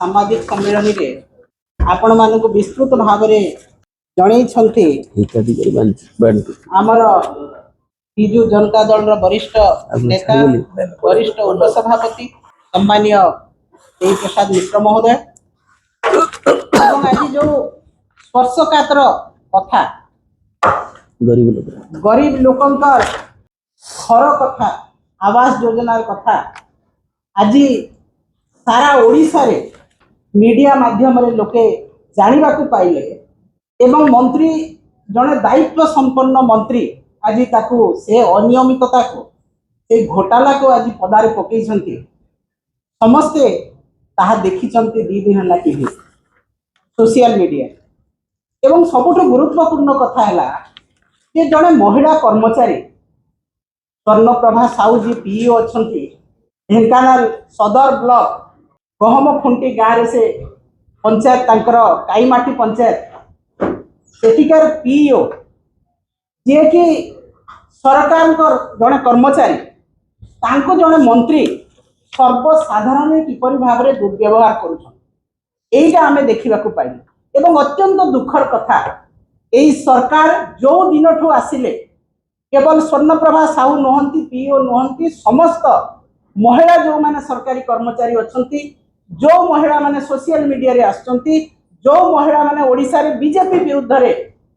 सामाजिक सम्मेलन रे आपण मानक विस्तृत भाव में जन आमर बिजु जनता दल वरिष्ठ नेता वरिष्ठ उपसभापति सम्मानीय देवी प्रसाद मिश्र महोदय आज जो स्पर्शकातर कथा गरीब लोकंकर घर कथा आवास योजनार कथा आज सारा ओडिशा रे मीडिया माध्यम रे लोके जानिबा को पाइले एवं मंत्री जने दायित्व संपन्न मंत्री आज ताकू से अनियमितता को से घोटाला को आज पदारे पकई छंती समस्ते ताहा देखि छंती दी दिन हला टीवी सोशल मीडिया एवं सबुठ गुरुत्वपूर्ण कथा हैला जे जने महिला कर्मचारी स्वर्णप्रभा साहू जी पीओ अच्छी ढेंकानाल सदर ब्लॉक गहम खुंटी गाँव से पंचायत तांकर काईमाटी पंचायत सेठिकार पीओ जे कि सरकार जड़े कर्मचारी तांको जड़े मंत्री सर्वसाधारण किपरि भाव में दुर्व्यवहार करुछन आमे देखा पाइलु एवं अत्यंत दुखर कथा यही सरकार जो दिन ठू आसिले केवल स्वर्णप्रभा साहू नुहंती पीओ नुहंती समस्त महिला जो माने सरकारी कर्मचारी अच्छी जो महिला माने सोशल मीडिया रे आसचंती जो महिला माने ओडिशा रे बीजेपी विरुद्ध रे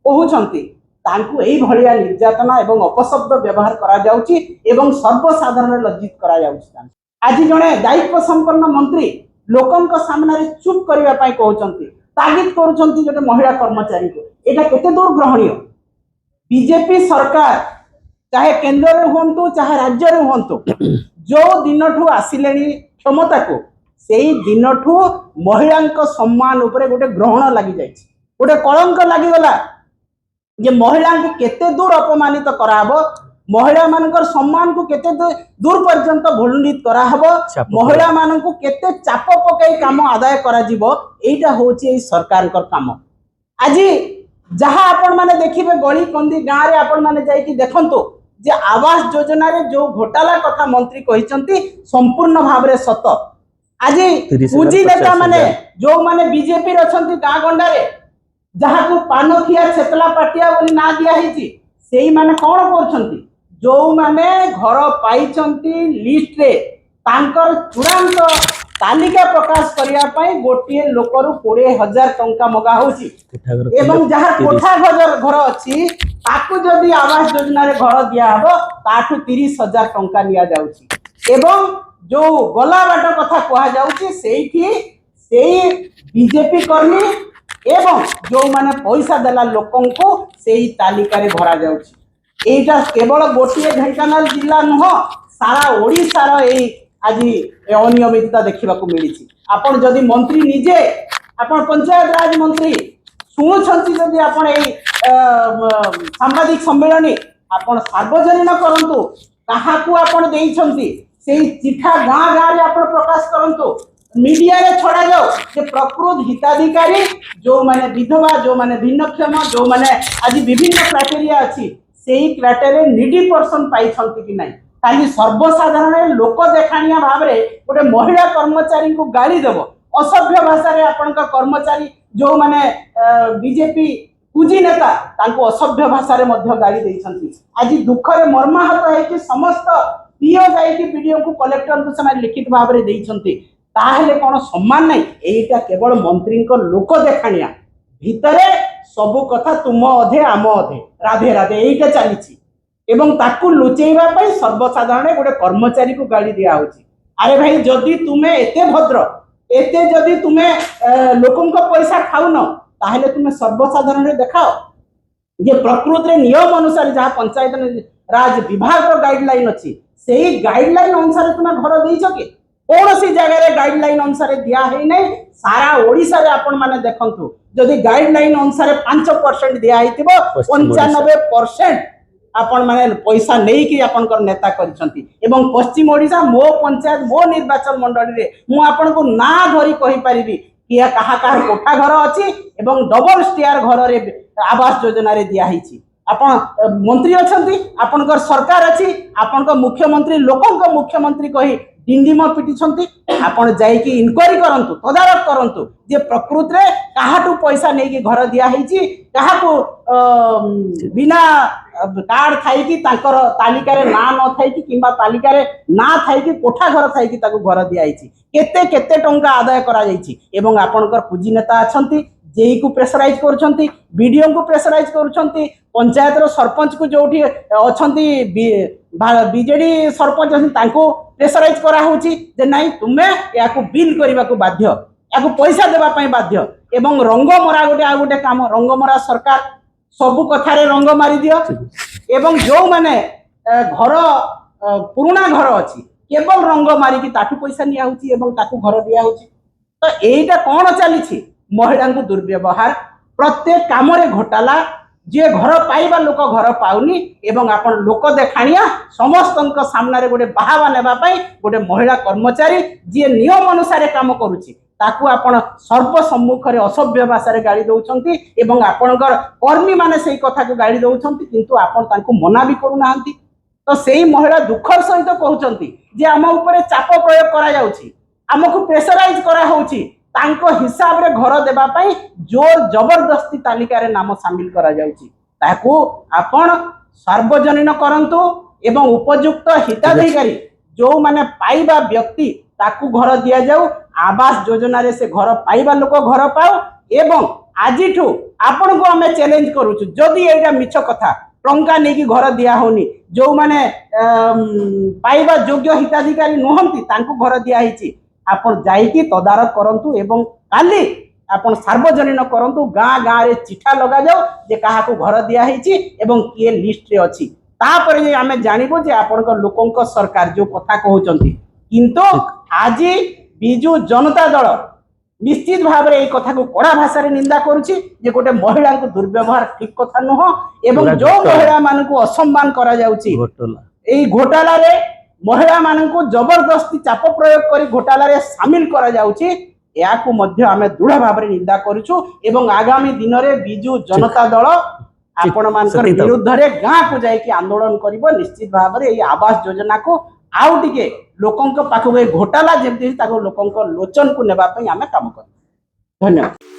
कहउछंती तांकु एई भलिया निर्यातना एवं अपशब्द व्यवहार करा जाउची एवं सर्वसाधारण लज्जित करा जाउची। आज जणे दायित्व संपन्न मंत्री लोकंक सामने रे चुप करिवा पई कहउछंती तागिद करूछंती जटे महिला कर्मचारी को एटा केते दूर ग्रहणीय बीजेपी सरकार चाहे केंद्र रे होंतु चाहे राज्य रे होंतु जो दिन ठू आसिले क्षमता को सेई दिन ठू महिला सम्मान उपरे गोटे ग्रहण लगी जाइछि गोटे कलंक लागिगला जे महिला को केते दूर अपमानित कराहबो महिला मानकर सम्मान को केते दूर पर्यंत भूलुंडित कराहबो महिला मान को केते चाप पकई काम आदाय करा जिवो एटा होछि एई सरकार कर काम। आज जहाँ आपण माने देखिबे गली कंदी गाँव रे आपण माने जाई कि देखंतु जे आवास योजना रे जो घोटाला कथा मंत्री कहिसंती संपूर्ण भाव रे सत। आज पूंजी नेता माने जो माने बीजेपी रे अछंती गाँ गंडा रे जहाँ को पानखिया छेतला पाटिया बोली ना दिया हिची सेही माने कोन करछंती जो माने घर पाइछंती लिस्ट रे तांकर चूड़ांत तालिका प्रकाश करिया पई गोटिए लोकरु 20,000 टंका मगा होची एवं जहाँ कोठा घर अछि ताकू जदि आवास योजना रे घर दिया हबो ताठू 30,000 टंका लिया जाउची एवं जो गला बाट कथा कहा जाउची सेठी सेही बीजेपी कर्मी एवं जो माने पैसा देला लोकन को सेही तालिका रे भरा जाउची एटा केवल गोटिए ढेंकानाल जिला नुह सारा ओडिसा रो एई आज अनियमितता देखा मिली आपण जदि मंत्री निजे आपण पंचायत राज मंत्री शुणुछंती जदि आपण एई सांबादिक सम्मेलन आपण सार्वजनीन करंतु काहाकू आपण देइछंती सेई चिठा गाँ गाँ रे आपण प्रकाश करंतु मीडिया रे छड़ा जाओ जे प्रकृत हिताधिकारी जो माने विधवा जो माने भिन्नक्षम जो माने आज विभिन्न क्राइटेरिया अछि सेई क्राइटेरिया नीडी पर्सन पाइछंती कि नाही खाली सर्वसाधारण लोक देखाणिया भाव में गोटे महिला कर्मचारी को गाड़ी देव असभ्य भाषा रे आपण कर्मचारी जो माने बीजेपी पूंजी नेता तांको असभ्य भाषा रे मध्य गाड़ी देइछंती। आज दुखरे मर्माहत है कि समस्त पीओ जाई कि पीडीओ को कलेक्टर को समय लिखित भाव में देइछंती ताहेले कोन सम्मान नहीं एटा केवल मंत्री को लोक देखाणिया भितरे सब कथा तुम अधे आम अधे राधे राधे एटा चलीछि एवं ताकू लुचेइबा पई सर्वसाधारण गोटे कर्मचारी को गाड़ी दिया होची। अरे भाई जदि तुमे एते भद्र एते जदि तुमे लोकन को पैसा खाउन ताहेले तुमे सर्वसाधारण रे देखाओ जे प्रकृत रे नियम अनुसार जहाँ पंचायत राज विभाग रो गाइडलाइन अछि सेही गाइडलाइन अनुसार तुमे घर देइछ के कौन सी जगह रे गाइडलाइन अनुसार दिया है नहीं सारा ओडिशा रे आपण माने देखंतु जदि गाइडलाइन अनुसार 5% दिया हितिबो 95% आपण माने पैसा नहीं कि आपण कर नेता करिसंती एवं पश्चिम ओडिशा मो पंचायत मो निर्वाचन मंडली रे मु आपण को ना धरी कहि परिबी कि कहा कहा कोठा घर अछि एवं डबल स्टेयर घर रे आवास योजना रे दिया हिची आपण मंत्री अछंती आपनकर सरकार अछि आपनकर मुख्यमंत्री लोकन को मुख्यमंत्री कही डिंडिम पिटी आपण जाइकी इनक्वारी करंतु तदारक करंतु जे प्रकृत रे काहाटू पैसा नेकी घर दिया हेची काहाकू बिना कार्ड थाई कि तांकर तालिका रे ना न थाई कि किंबा तालिका रे ना थाई कि कोठा घर थाई कि ताकू घर दिया हेची केते केते टंका आदाय करा जाइछि एवं आपनकर पूंजी नेता अछंती जेई को प्रेशराइज करूछंती बीडीओ को प्रेशराइज करूछंती पंचायत रो सरपंच को जोठी अछंती बीजेडी सरपंच अछंती तांको प्रेशराइज करा होची जे नाही तुमे याको बिल करबा को बाध्य याको पैसा देबा पई बाध्य एवं रंग मरा गोटे आ गोटे काम रंग मरा सरकार सबु कथा रे रंग मारी दियो एवं जो माने घर पुराना घर अछि केवल रंग मारी की ताटू पैसा निया होची एवं ताकू घर दिया होची तो एटा कोन चली महिला को दुर्व्यवहार प्रत्येक काम रे घोटाला जे घर पाइबा लोक घर पाउनी एवं आपण लोक देखाणिया समस्त सामने गोटे बाहावा नेबा पई गोटे महिला कर्मचारी जे नियम अनुसार काम करूची ताकू आपण सर्व सम्मुख रे असभ्य भाषा रे गाड़ी दउछंती एवं आपणकर कर्मी माने सेही कथा को गाड़ी दउछंती किंतु आपण तांको मना भी करू नाहंती तो सेही महिला दुखर सहित कहउछंती जे हम ऊपर चाप प्रयोग करा जाउची हमकु प्रेशराइज करा होउची तांको हिसाब रे घर देबा पई जोर जबरदस्ती तालिका रे नाम शामिल करा जाउची ताकू आपण सार्वजनीन करंतु एवं उपयुक्त हिताधिकारी जो माने पाइबा व्यक्ति ताकू घर दिया जाऊ आवास योजना रे से घर पाइबा लोक घर पाओ एवं आजिठू आपण को हमें चैलेंज करूछु जदि एटा मिछ कथा टंका नेकी घर दिया होनी जो माने पाइबा योग्य हिताधिकारी नहंती तांको घर दिया हिची आपण जाइकी तदारक करंतु एवं काली आपण सार्वजनीन करंतु गाँ गाँ रे चिठा लगा जाओ जे काहा को घर दिया हिची एवं किए लिस्ट रे अछि तापर जे हमें जानिबो जे आपनकर लोकंक सरकार जो कथा कहउचंती किंतु आज बिजु जनता दल निश्चित भाव रे ए कथा को कड़ा भाषा रे निंदा करूची जे गोटे महिला को दुर्व्यवहार ठीक कथा नुह एवं जो महिला मान को असम्मान करा जाउची एई घोटाला रे महिला मान को जबरदस्ती चाप प्रयोग करी घोटाला रे शामिल करा जाउची या को मध्य हमें दृढ़ भाव रे निंदा करूछु एवं आगामी दिन रे बिजु जनता दल आपण मानकर विरुद्ध रे गाँ को जाई कि आंदोलन करिवो निश्चित भाव रे ए आवास योजना को आउ टिके लोकंक पाखो घोटाला जेमती ताको लोकंक लोचन को नेबा पई हमें काम कर धन्यवाद।